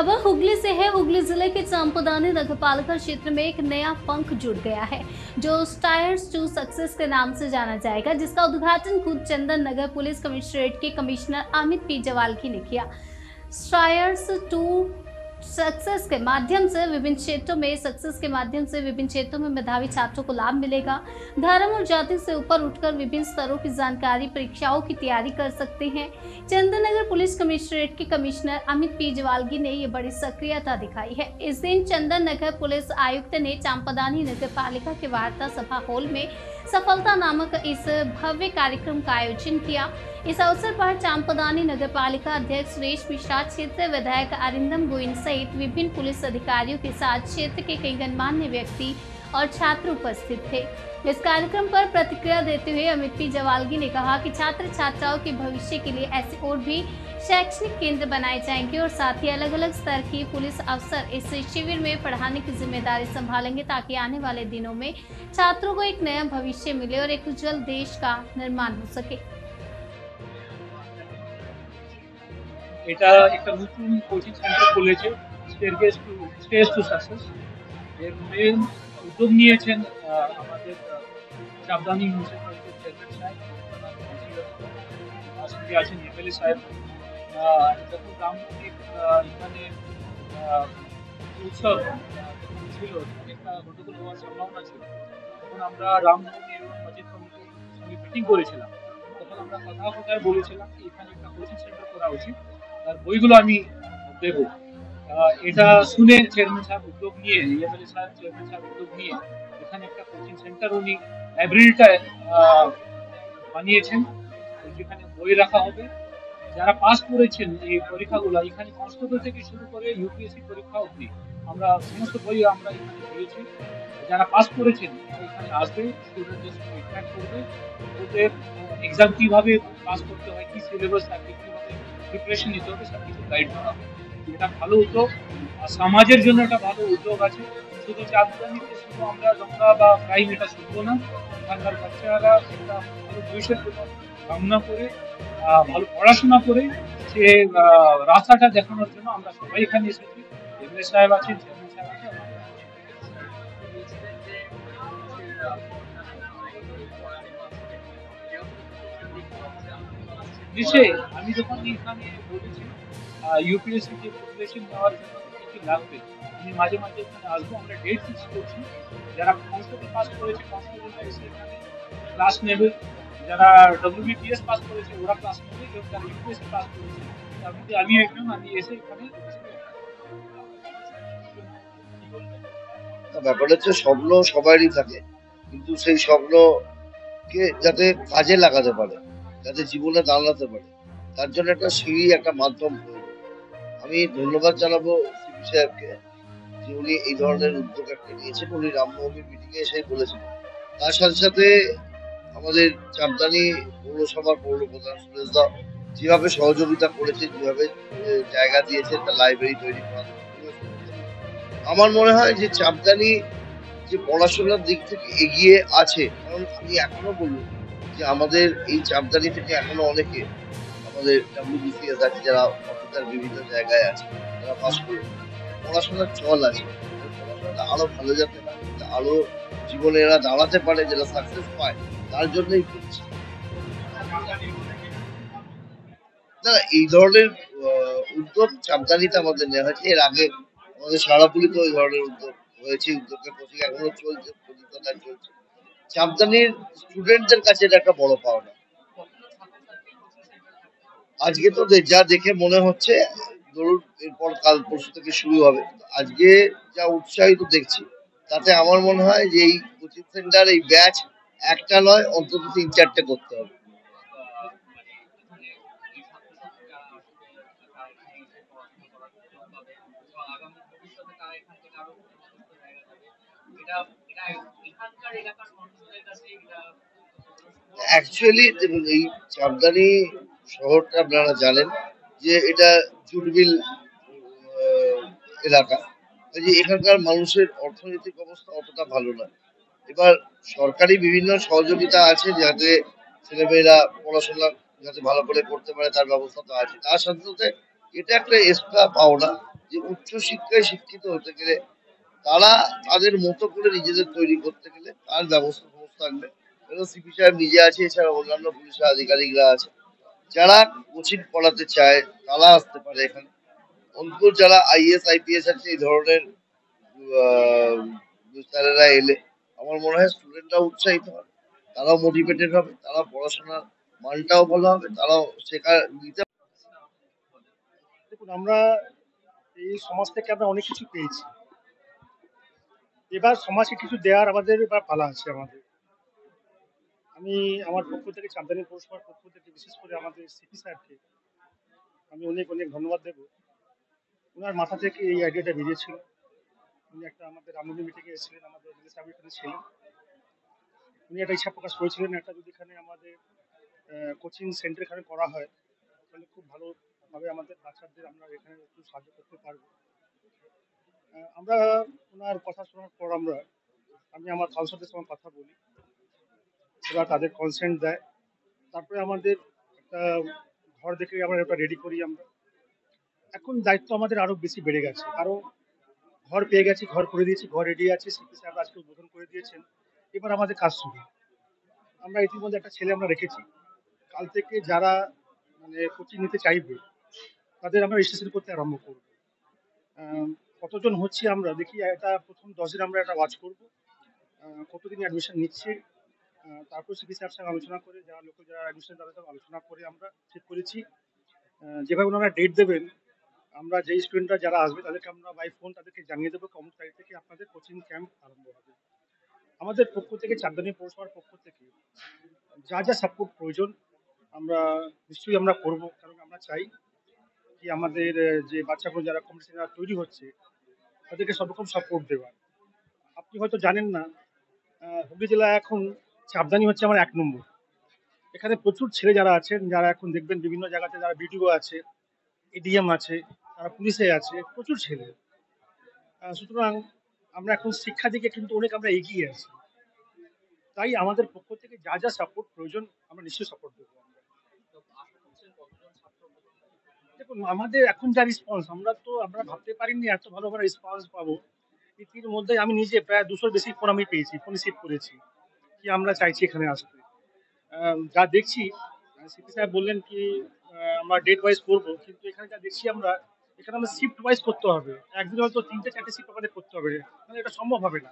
खबर हुगली से है। हुगली जिले के चांपदानी नगरपालिका क्षेत्र में एक नया पंख जुड़ गया है जो स्टायर्स टू सक्सेस के नाम से जाना जाएगा, जिसका उद्घाटन खुद चंदन नगर पुलिस कमिश्नरेट के कमिश्नर अमित पी जवालकी ने किया। स्टायर्स टू सक्सेस के माध्यम से विभिन्न क्षेत्रों में मेधावी छात्रों को लाभ मिलेगा। धर्म और जाति से ऊपर उठकर विभिन्न स्तरों की जानकारी परीक्षाओं की तैयारी कर सकते हैं। चंदननगर पुलिस कमिश्नरेट के कमिश्नर अमित पी जवालगी ने ये बड़ी सक्रियता दिखाई है। इस दिन चंदननगर पुलिस आयुक्त ने चांपदानी नगर पालिका के वार्ता सभा हॉल में सफलता नामक इस भव्य कार्यक्रम का आयोजन किया। इस अवसर पर चांपदानी नगर पालिका अध्यक्ष सुरेश मिश्रा, क्षेत्रीय विधायक अरिंदम गोइन सहित विभिन्न पुलिस अधिकारियों के साथ क्षेत्र के कई गणमान्य व्यक्ति और छात्र उपस्थित थे। इस कार्यक्रम पर प्रतिक्रिया देते हुए अमित पी जवालगी ने कहा कि छात्र छात्राओं के भविष्य के लिए ऐसे और भी शैक्षणिक केंद्र बनाए जाएंगे और साथ ही अलग अलग स्तर की पुलिस अफसर इस शिविर में पढ़ाने की जिम्मेदारी संभालेंगे, ताकि आने वाले दिनों में छात्रों को एक नया भविष्य मिले और एक उज्जवल देश का निर्माण हो सके। এটা একটা নতুন কোচিং সেন্টার খুলেছে স্টেজ টু সাকসেস। এর মেন উদ্যোগ নিয়েছেন আমাদের চাপদানি মিউনিসিপ্যালিটির চেয়ারম্যান সাহেব, সঙ্গে আছেন এমএলএ সাহেব। যখন রামনবমীর এখানে উৎসব ছিল, একটা গন্ডগোল হওয়ার সম্ভাবনা ছিল, তখন আমরা রামনবমী এবং মসজিদ কমিটির সঙ্গে মিটিং করেছিলাম। তখন আমরা কথায় বলেছিলাম কি এখানে একটা কোচিং সেন্টার করা উচিত, তার বইগুলো আমি দেব। এটা শুনে চেয়ারম্যান সাহেব উদ্যোগ নিয়ে, এমএলএ সাহেব চেয়ারম্যান সাহেব উদ্যোগ নিয়ে এখানে একটা কোচিং সেন্টার উনি লাইব্রেরিটা বানিয়েছেন, যেখানে বই রাখা হবে। যারা পাস করেছেন এই পরীক্ষাগুলো, এখানে কনস্টেবল থেকে শুরু করে ইউপিএসসি পরীক্ষা অবধি আমরা সমস্ত বই আমরা এখানে দিয়েছি। যারা পাস করেছেন এখানে আসবে, স্টুডেন্টদের সঙ্গে ইন্টারঅ্যাক্ট করবে, ওদের এক্সাম কিভাবে পাস করতে হয়, কি সিলেবাস থাকবে, কিভাবে প্রিপারেশন নিতে হবে, সব কিছু গাইড করা হবে। এটা ভালো উদ্যোগ, সমাজের জন্য একটা ভালো উদ্যোগ আছে। শুধু চাপদানিতে শুধু আমরা গঙ্গা বা ক্রাইম এটা শুনবো না, এখানকার বাচ্চারা একটা ভালো ভবিষ্যৎ কামনা করে ভালো পড়াশোনা করে সে রাস্তাটা দেখানোর জন্য আমরা সবাই এখানে এসেছি। এমএলএ সাহেব আছেন, চেয়ারম্যান সাহেব আছেন। নিশ্চয়ই আমি যখন এখানে বলেছি ইউপিএসসি যে প্রিপারেশন নেওয়ার জন্য কি লাগবে, আমি মাঝে মাঝে এখানে আসবো। আমরা ডেট ফিক্স করছি। যারা কনস্টেবল পাস করেছে কনস্টেবলরা এসে এখানে ক্লাস নেবে, যারা ডব্লিউবিপিএস পাস করেছে ওরা ক্লাস নেবে, এবং যারা ইউপিএসসি পাস করেছে তার মধ্যে আমি এসে এখানে। ব্যাপার হচ্ছে স্বপ্ন সবারই থাকে, কিন্তু সেই স্বপ্নকে যাতে কাজে লাগাতে পারে, যাতে জীবনে দাঁড়াতে পারে, তার জন্য একটা সিঁড়ি, একটা মাধ্যম প্রয়োজন। আমি ধন্যবাদ জানাবো সিপি সাহেবকে যে উনি এই ধরনের উদ্যোগ একটা নিয়েছেন। উনি রামনবমী মিটিং এ এসে বলেছেন। তার সাথে সাথে আমাদের চাপদানি পৌরসভার পৌর প্রধান সুরেশ দা যেভাবে সহযোগিতা করেছে, যেভাবে জায়গা দিয়েছে, তার লাইব্রেরি তৈরি করা, আমার মনে হয় যে চাপদানি যে পড়াশোনার দিক থেকে এগিয়ে আছে। কারণ আমি এখনো বলবো যে আমাদের এই চাপদানি থেকে এখনো অনেকে আমাদের ডাব্লিউবিসিএস আছে, যারা অফিসার বিভিন্ন জায়গায় আছে, যারা পাস করে পড়াশোনার চল আছে। পড়াশোনাটা আরো ভালো যাতে পারে, আরো জীবনে এরা দাঁড়াতে পারে, যারা সাকসেস পায়, তার জন্যই করছে। না, এই ধরনের উদ্যোগ চাপদানিতে আমাদের নেওয়া হয়েছে। এর আগে আমাদের সারাপুরিতে ওই ধরনের উদ্যোগ হয়েছে, উদ্যোগের কোচিং এখনো চলছে, প্রতিযোগিতা চলছে। চাপদানির স্টুডেন্টদের কাছে এটা একটা বড় পাওনা। আজকে তো যা দেখে মনে হচ্ছে, ধরুন এরপর কাল পরশু থেকে শুরু হবে, আজকে যা উৎসাহিত দেখছি, তাতে আমার মনে হয় যে এই কোচিং সেন্টার, এই ব্যাচ একটা নয়, অন্তত 3-4টে করতে হবে। অ্যাকচুয়ালি দেখুন, এই চাপদানি শহরটা আপনারা জানেন যে এটা জুটমিল এলাকা, যে এখানকার মানুষের অর্থনৈতিক অবস্থা অতটা ভালো নয়। এবার সরকারি বিভিন্ন সহযোগিতা আছে যাতে ছেলেমেয়েরা পড়াশোনা যাতে ভালো করে করতে পারে, তার ব্যবস্থা তো আছে। তার সাথে সাথে এটা একটা এক্সট্রা পাওনা যে উচ্চশিক্ষায় শিক্ষিত হতে গেলে তারা তাদের মতো করে নিজেদের তৈরি করতে গেলে তার ব্যবস্থা সমস্ত থাকবে। সিপি সাহেব নিজে আছে, এছাড়া অন্যান্য পুলিশের আধিকারিকরা আছে। যারা কোচিং পড়াতে চায় তারা আসতে পারে এখানে। অন্তত যারা আইএস আইপিএস আছে এই ধরনের আহ, স্যারেরা এলে আমার মনে হয় স্টুডেন্টরা উৎসাহিত হবে, তারাও মোটিভেটেড হবে, তারা পড়াশোনার মানটাও ভালো হবে, তারাও শেখা নিতে। দেখুন, আমরা এই সমাজ থেকে আমরা অনেক কিছু পেয়েছি। এবার সমাজকে কিছু দেওয়ার আমাদের এবার পালা আছে আমাদের। আমি আমার পক্ষ থেকে, চাঁদনী পৌরসভার পক্ষ থেকে, বিশেষ করে আমাদের সিপি সাহেবকে আমি অনেক অনেক ধন্যবাদ দেবো। ওনার মাথা থেকে এই আইডিয়াটা বেরিয়েছিল। উনি একটা আমাদের রামনবমী মিটিংয়ে এসেছিলেন, আমাদের এমএলএ সাহেব এখানে ছিলেন। উনি একটা ইচ্ছা প্রকাশ করেছিলেন, একটা যদি এখানে আমাদের কোচিং সেন্টার এখানে করা হয় তাহলে খুব ভালোভাবে আমাদের বাচ্চাদের আমরা এখানে একটু সাহায্য করতে পারবো। আমরা ওনার কথা শোনার পর আমি আমার কাউন্সিলরদের সঙ্গে কথা বলি, ওরা তাদের কনসেন্ট দেয়। তারপরে আমাদের একটা ঘর দেখে আমরা একটা রেডি করি আমরা। এখন দায়িত্ব আমাদের আরো বেশি বেড়ে গেছে, আরো ঘর পেয়ে গেছি, ঘর করে দিয়েছি, ঘর রেডি আছে, সিপি সাহেব আজকে উদ্বোধন করে দিয়েছেন। এবার আমাদের কাজ শুরু। আমরা ইতিমধ্যে একটা ছেলে আমরা রেখেছি, কাল থেকে যারা মানে কোচিং নিতে চাইবে তাদের আমরা রেজিস্ট্রেশন করতে আরম্ভ করবো। আহ, কতজন হচ্ছে আমরা দেখি, এটা প্রথম 10 দিন আমরা একটা ওয়াচ করবো কতদিন অ্যাডমিশন নিচ্ছে। তারপর সিপি স্যার সঙ্গে আলোচনা করে যারা অ্যাডমিশন তাদের সঙ্গে আলোচনা করে আমরা ঠিক করেছি যেভাবে ওনারা ডেট দেবেন, আমরা যেই স্টুডেন্টরা যারা আসবে তাদেরকে আমরা বাই ফোন তাদেরকে জানিয়ে দেবো অমুক তারিখ থেকে আপনাদের কোচিং ক্যাম্প আরম্ভ হবে। আমাদের পক্ষ থেকে, চাঁদনী পৌরসভার পক্ষ থেকে যা যা সাপোর্ট প্রয়োজন আমরা নিশ্চয়ই আমরা করবো, কারণ আমরা চাই কি আমাদের যে বাচ্চাগুলো যারা কম্পিটিশনে তৈরি হচ্ছে তাদেরকে সব রকম সাপোর্ট দেওয়া। আপনি হয়তো জানেন না, হুগলি জেলা এখন সাবধানী হচ্ছে আমার 1 নম্বর। এখানে প্রচুর ছেলে যারা আছেন, যারা এখন দেখবেন বিভিন্ন জায়গাতে যারা বিডিও আছে, এডিএম আছে, তারা পুলিশে আছে, প্রচুর ছেলে। সুতরাং আমরা এখন শিক্ষা দিকে কিন্তু অনেক আমরা এগিয়ে আছি। তাই আমাদের পক্ষ থেকে যা যা সাপোর্ট প্রয়োজন আমরা নিশ্চয়ই সাপোর্ট দেবো। দেখুন, আমাদের এখন যা রেসপন্স, আমরা ভাবতে পারিনি এত ভালো ভালো রেসপন্স পাবো। ইতির মধ্যে আমি নিজে প্রায় 200 বেশি ফোন আমি পেয়েছি, ফোন রিসিভ করেছি কি আমরা চাইছি এখানে আসতে। যা দেখছি, সিপি সাহেব বললেন কি আমরা ডেট ওয়াইজ করবো, কিন্তু এখানে যা দেখছি এখানে আমরা শিফট ওয়াইজ করতে হবে। একদিন হয়তো 3টে 4টে শিফট আমাদের করতে হবে, মানে এটা সম্ভব হবে না।